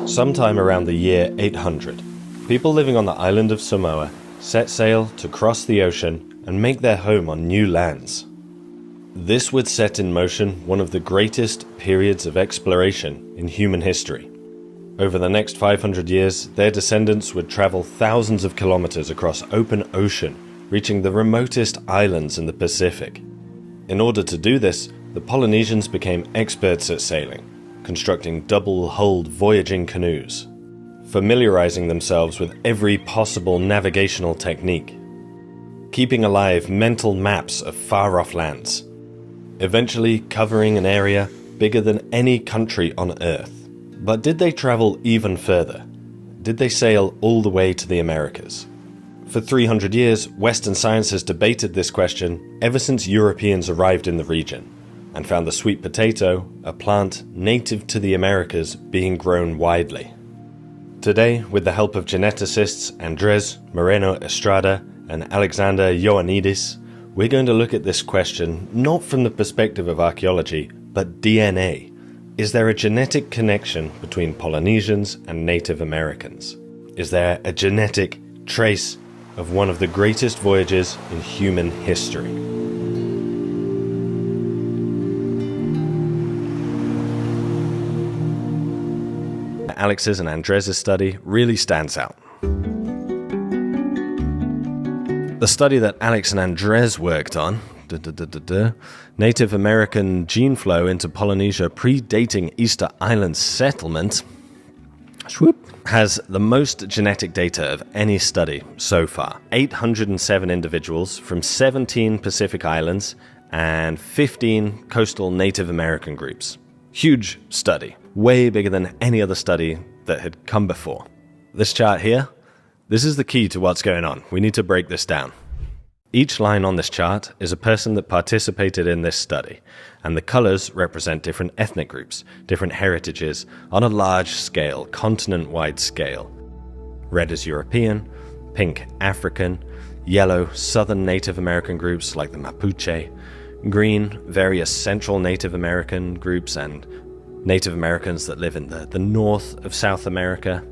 Sometime around the year 800, people living on the island of Samoa set sail to cross the ocean and make their home on new lands. This would set in motion one of the greatest periods of exploration in human history. Over the next 500 years, their descendants would travel thousands of kilometers across open ocean, reaching the remotest islands in the Pacific. In order to do this, the Polynesians became experts at sailing, constructing double-hulled voyaging canoes, familiarizing themselves with every possible navigational technique, keeping alive mental maps of far-off lands, eventually covering an area bigger than any country on Earth. But did they travel even further? Did they sail all the way to the Americas? For 300 years, Western science has debated this question ever since Europeans arrived in the region and found the sweet potato, a plant native to the Americas, being grown widely. Today, with the help of geneticists Andres Moreno Estrada and Alexander Ioannidis, we're going to look at this question not from the perspective of archaeology, but DNA. Is there a genetic connection between Polynesians and Native Americans? Is there a genetic trace of one of the greatest voyages in human history? Alex's and Andres' study really stands out. The study that Alex and Andres worked on, Native American gene flow into Polynesia predating Easter Island settlement, has the most genetic data of any study so far. 807 individuals from 17 Pacific islands and 15 coastal Native American groups. Huge study, way bigger than any other study that had come before. This chart here, this is the key to what's going on. We need to break this down. Each line on this chart is a person that participated in this study, and the colors represent different ethnic groups, different heritages on a large scale, continent-wide scale. Red is European, pink African, yellow Southern Native American groups like the Mapuche, green various Central Native American groups and Native Americans that live in the north of South America,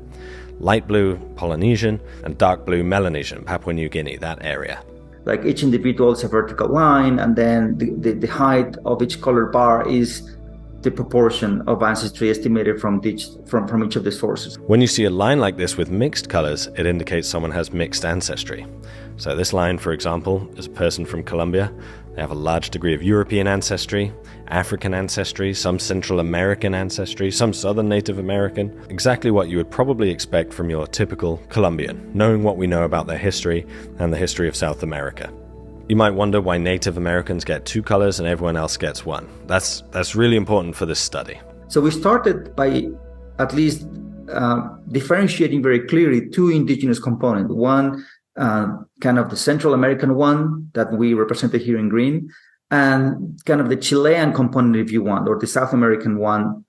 light blue Polynesian, and dark blue Melanesian, Papua New Guinea, that area. Like each individual is a vertical line, and then the height of each color bar is the proportion of ancestry estimated from each of the sources. When you see a line like this with mixed colors, it indicates someone has mixed ancestry. So this line, for example, is a person from Colombia. They have a large degree of European ancestry, African ancestry, some Central American ancestry, some Southern Native American. Exactly what you would probably expect from your typical Colombian, knowing what we know about their history and the history of South America. You might wonder why Native Americans get two colors and everyone else gets one. That's really important for this study. So we started by at least differentiating very clearly two indigenous components. One, kind of the Central American one that we represented here in green, and kind of the Chilean component, if you want, or the South American one,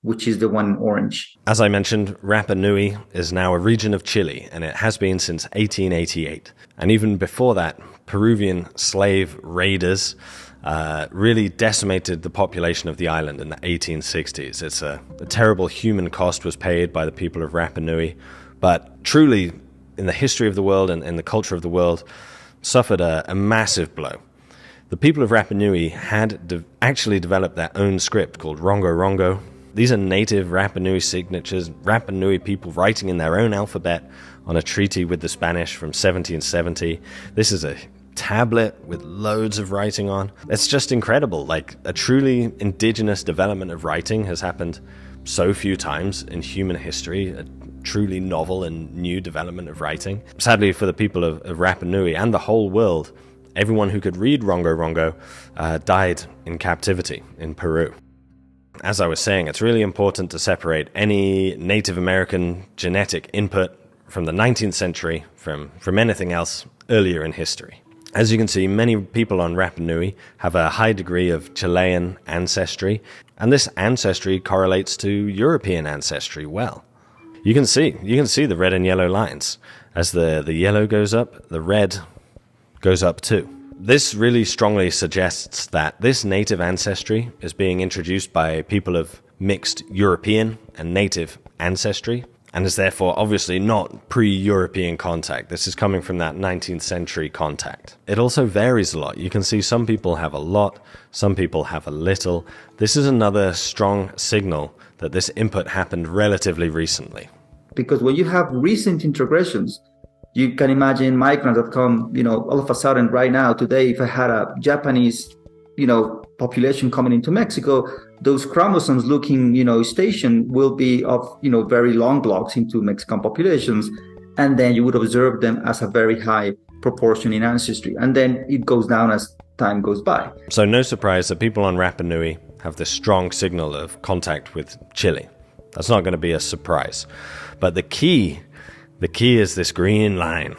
which is the one in orange. As I mentioned, Rapa Nui is now a region of Chile, and it has been since 1888. And even before that, Peruvian slave raiders really decimated the population of the island in the 1860s. It's a terrible human cost was paid by the people of Rapa Nui, but truly, in the history of the world and in the culture of the world, suffered a massive blow. The people of Rapa Nui had actually developed their own script called Rongo Rongo. These are native Rapa Nui signatures, Rapa Nui people writing in their own alphabet on a treaty with the Spanish from 1770. This is a tablet with loads of writing on. It's just incredible. Like, a truly indigenous development of writing has happened so few times in human history, a truly novel and new development of writing. Sadly, for the people of Rapa Nui and the whole world, everyone who could read Rongo Rongo died in captivity in Peru. As I was saying, it's really important to separate any Native American genetic input from the 19th century from anything else earlier in history. As you can see, many people on Rapa Nui have a high degree of Chilean ancestry, and this ancestry correlates to European ancestry well. You can see the red and yellow lines. As the yellow goes up, the red goes up too. This really strongly suggests that this native ancestry is being introduced by people of mixed European and native ancestry, and is therefore obviously not pre-European contact. This is coming from that 19th century contact. It also varies a lot. You can see some people have a lot, some people have a little. This is another strong signal that this input happened relatively recently. Because when you have recent introgressions, you can imagine migrants that come, all of a sudden right now, today, if I had a Japanese, population coming into Mexico, those chromosomes looking, station will be of, very long blocks into Mexican populations. And then you would observe them as a very high proportion in ancestry. And then it goes down as time goes by. So no surprise that people on Rapa Nui have this strong signal of contact with Chile. That's not going to be a surprise. But the key is this green line.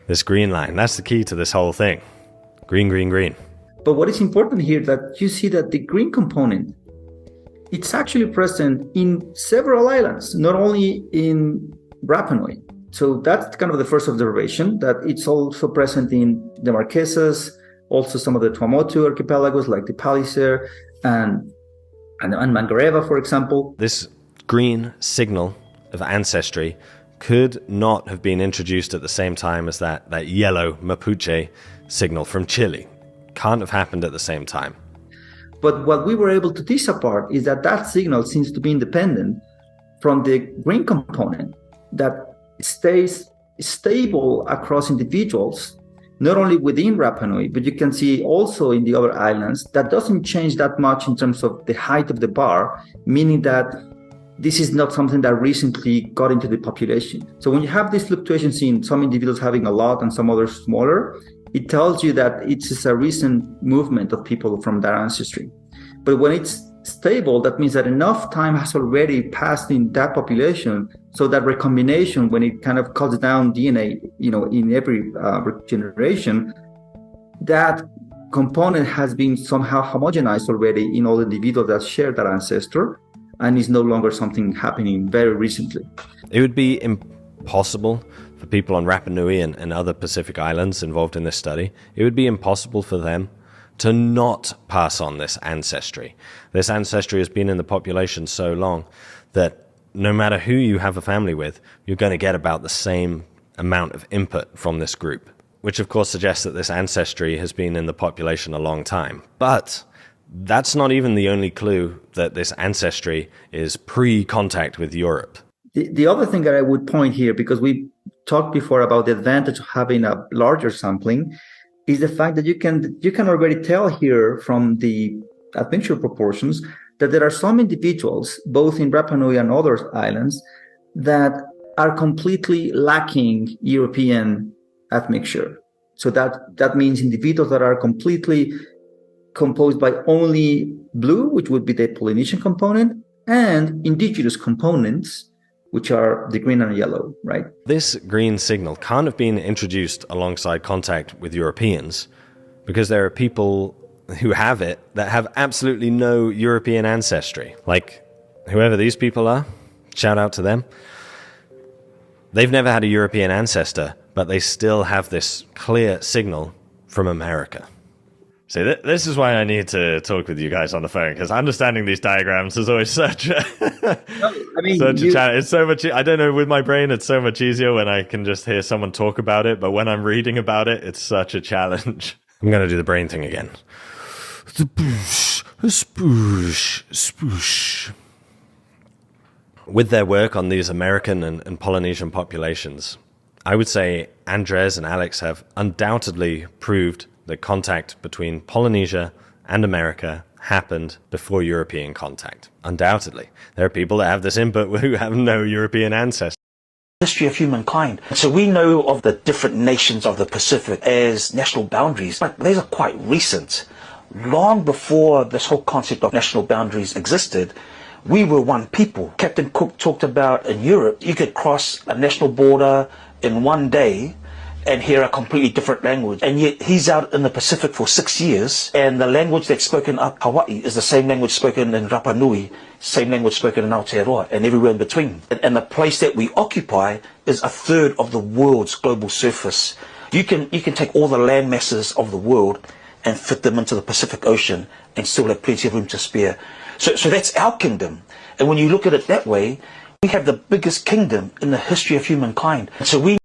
This green line, that's the key to this whole thing. Green, green, green. But what is important here that you see that the green component, it's actually present in several islands, not only in Rapa Nui. So that's kind of the first observation, that it's also present in the Marquesas, also some of the Tuamotu archipelagos like the Palliser and Mangareva, for example. This green signal of ancestry could not have been introduced at the same time as that yellow Mapuche signal from Chile. Can't have happened at the same time. But what we were able to tease apart is that signal seems to be independent from the green component that stays stable across individuals, not only within Rapa Nui, but you can see also in the other islands that doesn't change that much in terms of the height of the bar, meaning that this is not something that recently got into the population. So when you have these fluctuations in some individuals having a lot and some others smaller, it tells you that it's a recent movement of people from that ancestry. But when it's stable, that means that enough time has already passed in that population, so that recombination, when it kind of cuts down DNA, in every generation, that component has been somehow homogenized already in all individuals that share that ancestor, and is no longer something happening very recently. It would be impossible for people on Rapa Nui and other Pacific islands involved in this study. It would be impossible for them to not pass on this ancestry. This ancestry has been in the population so long that no matter who you have a family with, you're going to get about the same amount of input from this group, which of course suggests that this ancestry has been in the population a long time. But that's not even the only clue that this ancestry is pre-contact with Europe. The other thing that I would point here, because we talked before about the advantage of having a larger sampling, is the fact that you can already tell here from the admixture proportions that there are some individuals, both in Rapa Nui and other islands, that are completely lacking European admixture. So that means individuals that are completely composed by only blue, which would be the Polynesian component, and indigenous components, which are the green and yellow, right? This green signal can't have been introduced alongside contact with Europeans, because there are people who have it that have absolutely no European ancestry. Like, whoever these people are, shout out to them. They've never had a European ancestor, but they still have this clear signal from America. See, this is why I need to talk with you guys on the phone, because understanding these diagrams is always such a challenge. It's so much. I don't know. With my brain, it's so much easier when I can just hear someone talk about it. But when I'm reading about it, it's such a challenge. I'm going to do the brain thing again. Spoosh, spoosh. With their work on these American and Polynesian populations, I would say Andres and Alex have undoubtedly proved that contact between Polynesia and America happened before European contact. Undoubtedly. There are people that have this input who have no European ancestry. History of humankind. So we know of the different nations of the Pacific as national boundaries, but these are quite recent. Long before this whole concept of national boundaries existed, we were one people. Captain Cook talked about in Europe, you could cross a national border in one day and hear a completely different language. And yet he's out in the Pacific for 6 years, and the language that's spoken up Hawaii is the same language spoken in Rapa Nui, same language spoken in Aotearoa, and everywhere in between. And the place that we occupy is 1/3 of the world's global surface. You can take all the land masses of the world and fit them into the Pacific Ocean and still have plenty of room to spare. So that's our kingdom. And when you look at it that way, we have the biggest kingdom in the history of humankind. So we